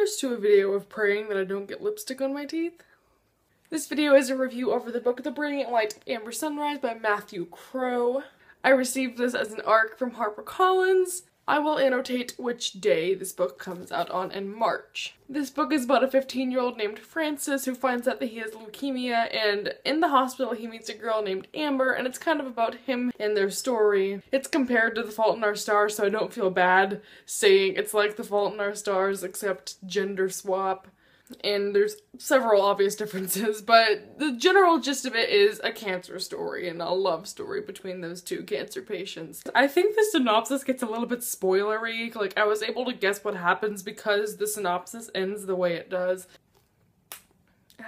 Here's to a video of praying that I don't get lipstick on my teeth. This video is a review over the book The Brilliant Light of Amber Sunrise by Matthew Crowe. I received this as an ARC from HarperCollins. I will annotate which day this book comes out on in March. This book is about a 15-year-old named Francis who finds out that he has leukemia, and in the hospital he meets a girl named Amber, and it's kind of about him and their story. It's compared to The Fault in Our Stars, so I don't feel bad saying it's like The Fault in Our Stars except gender swap. And there's several obvious differences, but the general gist of it is a cancer story and a love story between those two cancer patients. I think the synopsis gets a little bit spoilery. Like, I was able to guess what happens because the synopsis ends the way it does.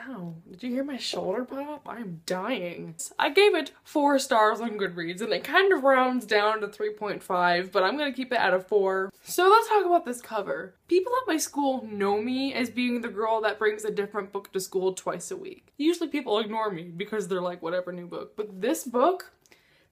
Ow, did you hear my shoulder pop? I'm dying. I gave it 4 stars on Goodreads, and it kind of rounds down to 3.5, but I'm gonna keep it at a 4. So let's talk about this cover. People at my school know me as being the girl that brings a different book to school twice a week. Usually people ignore me because they're like, whatever, new book. But this book,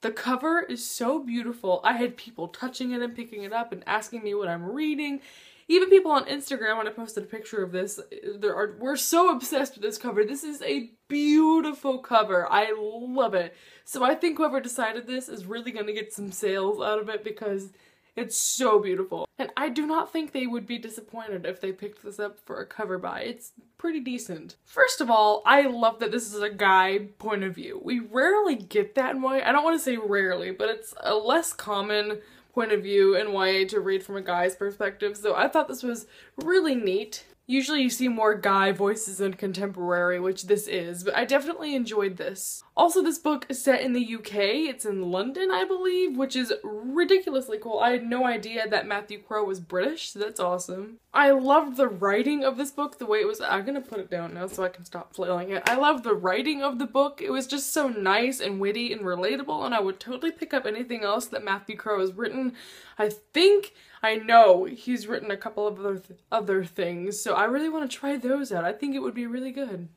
the cover is so beautiful. I had people touching it and picking it up and asking me what I'm reading. Even people on Instagram, when I posted a picture of this, we're so obsessed with this cover. This is a beautiful cover. I love it. So I think whoever decided this is really gonna get some sales out of it because it's so beautiful. And I do not think they would be disappointed if they picked this up for a cover buy. It's pretty decent. First of all, I love that this is a guy point of view. We rarely get that in YA. I don't want to say rarely, but it's a less common point of view in YA to read from a guy's perspective, so I thought this was really neat. Usually you see more guy voices in contemporary, which this is, but I definitely enjoyed this. Also, this book is set in the UK. It's in London, I believe, which is ridiculously cool. I had no idea that Matthew Crowe was British, so that's awesome. I loved the writing of this book, the way it was. I'm gonna put it down now so I can stop flailing it. I love the writing of the book. It was just so nice and witty and relatable, and I would totally pick up anything else that Matthew Crowe has written. I know he's written a couple of other things, so I really want to try those out. I think it would be really good.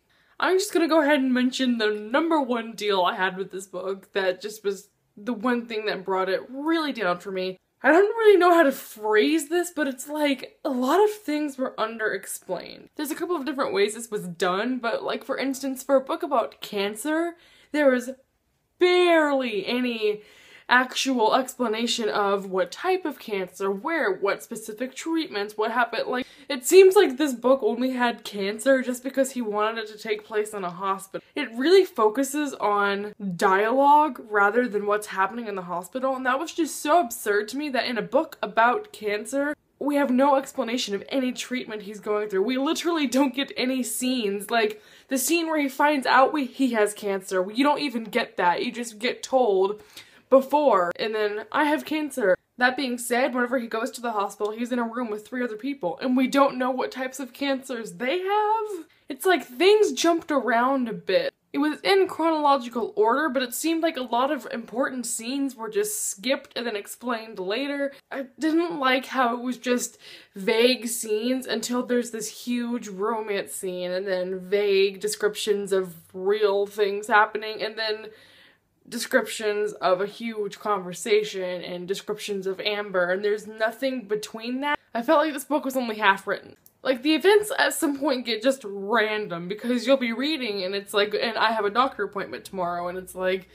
I'm just gonna go ahead and mention the #1 deal I had with this book that just was the one thing that brought it really down for me. I don't really know how to phrase this, but it's like a lot of things were underexplained. There's a couple of different ways this was done, but like for instance, for a book about cancer, there was barely any actual explanation of what type of cancer, where, what specific treatments, what happened. Like, it seems like this book only had cancer just because he wanted it to take place in a hospital. It really focuses on dialogue rather than what's happening in the hospital, and that was just so absurd to me that in a book about cancer, we have no explanation of any treatment he's going through. We literally don't get any scenes. Like, the scene where he finds out he has cancer, you don't even get that. You just get told before, and then, I have cancer. That being said, whenever he goes to the hospital, he's in a room with 3 other people, and we don't know what types of cancers they have. It's like things jumped around a bit. It was in chronological order, but it seemed like a lot of important scenes were just skipped and then explained later. I didn't like how it was just vague scenes until there's this huge romance scene, and then vague descriptions of real things happening, and then descriptions of a huge conversation and descriptions of Amber, and there's nothing between that. I felt like this book was only half written. Like, the events at some point get just random because you'll be reading and it's like, and I have a doctor appointment tomorrow, and it's like,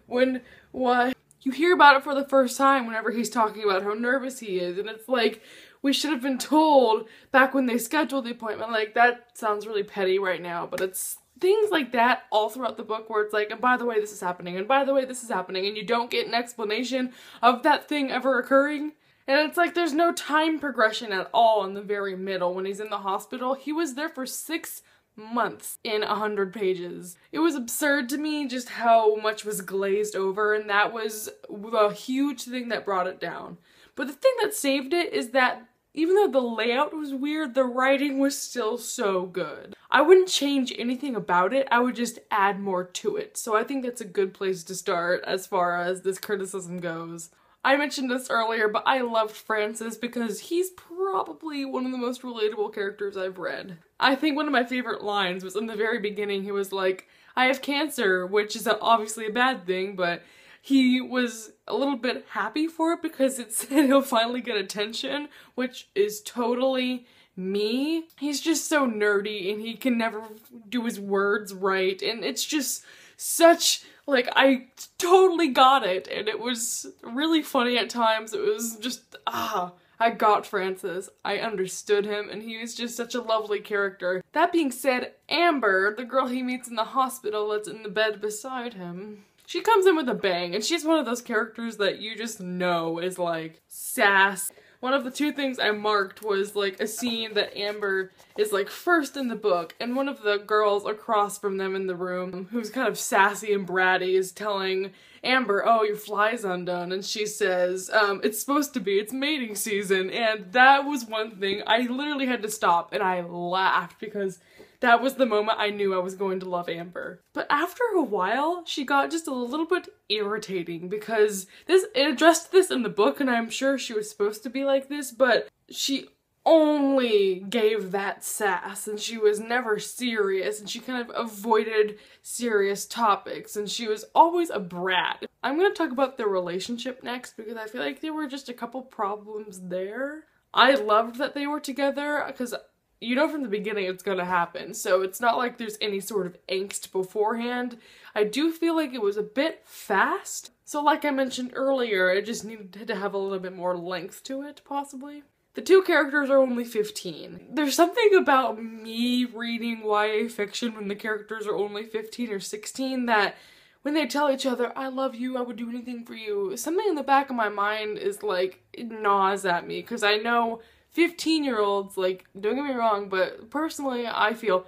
what? You hear about it for the first time whenever he's talking about how nervous he is, and it's like, we should have been told back when they scheduled the appointment. Like, that sounds really petty right now, but it's things like that all throughout the book where it's like, and by the way, this is happening, and by the way, this is happening, and you don't get an explanation of that thing ever occurring. And it's like there's no time progression at all in the very middle when he's in the hospital. He was there for 6 months in 100 pages. It was absurd to me just how much was glazed over, and that was the huge thing that brought it down. But the thing that saved it is that even though the layout was weird, the writing was still so good. I wouldn't change anything about it, I would just add more to it. So I think that's a good place to start as far as this criticism goes. I mentioned this earlier, but I loved Francis because he's probably one of the most relatable characters I've read. I think one of my favorite lines was in the very beginning. He was like, I have cancer, which is obviously a bad thing, but he was a little bit happy for it because it said he'll finally get attention, which is totally me. He's just so nerdy and he can never do his words right, and it's just such, like, I totally got it, and it was really funny at times. It was just, I got Francis. I understood him, and he was just such a lovely character. That being said, Amber, the girl he meets in the hospital that's in the bed beside him, she comes in with a bang, and she's one of those characters that you just know is like sass. One of the two things I marked was like a scene that Amber is like first in the book, and one of the girls across from them in the room, who's kind of sassy and bratty, is telling Amber, oh, your fly's undone, and she says, it's supposed to be, it's mating season, and that was one thing I literally had to stop, and I laughed because that was the moment I knew I was going to love Amber. But after a while, she got just a little bit irritating because it addressed this in the book, and I'm sure she was supposed to be like this, but she only gave that sass, and she was never serious, and she kind of avoided serious topics, and she was always a brat. I'm gonna talk about their relationship next because I feel like there were just a couple problems there. I loved that they were together because you know from the beginning it's gonna happen, so it's not like there's any sort of angst beforehand. I do feel like it was a bit fast, so like I mentioned earlier, it just needed to have a little bit more length to it, possibly. The two characters are only 15. There's something about me reading YA fiction when the characters are only 15 or 16 that when they tell each other, I love you, I would do anything for you, something in the back of my mind is like, it gnaws at me, because I know 15-year-olds, like, don't get me wrong, but personally I feel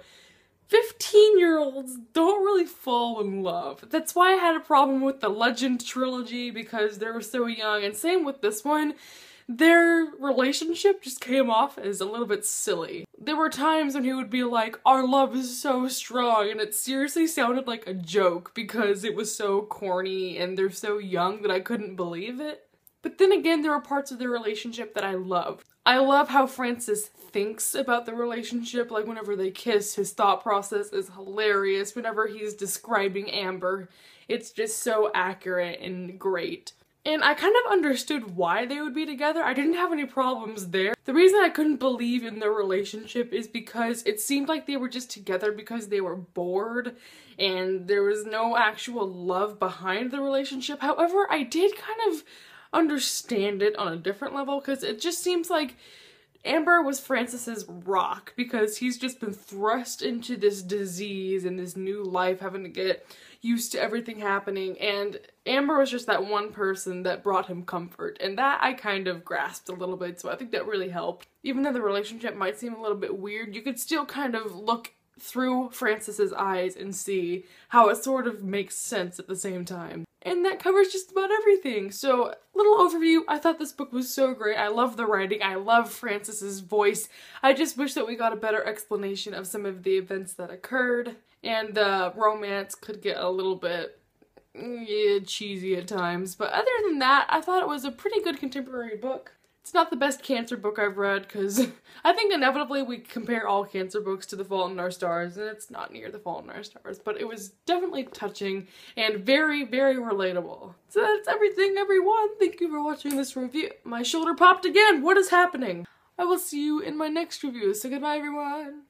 15-year-olds don't really fall in love. That's why I had a problem with the Legend trilogy, because they were so young, and same with this one. Their relationship just came off as a little bit silly. There were times when he would be like, our love is so strong, and it seriously sounded like a joke because it was so corny and they're so young that I couldn't believe it. But then again, there were parts of their relationship that I loved. I love how Francis thinks about the relationship, like whenever they kiss, his thought process is hilarious. Whenever he's describing Amber, it's just so accurate and great. And I kind of understood why they would be together. I didn't have any problems there. The reason I couldn't believe in their relationship is because it seemed like they were just together because they were bored and there was no actual love behind the relationship. However, I did kind of understand it on a different level because it just seems like Amber was Francis's rock because he's just been thrust into this disease and this new life, having to get used to everything happening, and Amber was just that one person that brought him comfort, and that I kind of grasped a little bit, so I think that really helped. Even though the relationship might seem a little bit weird, you could still kind of look through Francis's eyes and see how it sort of makes sense at the same time. And that covers just about everything. So, little overview, I thought this book was so great. I love the writing, I love Francis's voice. I just wish that we got a better explanation of some of the events that occurred. And the romance could get a little bit cheesy at times. But other than that, I thought it was a pretty good contemporary book. It's not the best cancer book I've read because I think inevitably we compare all cancer books to The Fault in Our Stars, and it's not near The Fault in Our Stars, but it was definitely touching and very, very relatable. So that's everything, everyone. Thank you for watching this review. My shoulder popped again. What is happening? I will see you in my next review. So goodbye, everyone.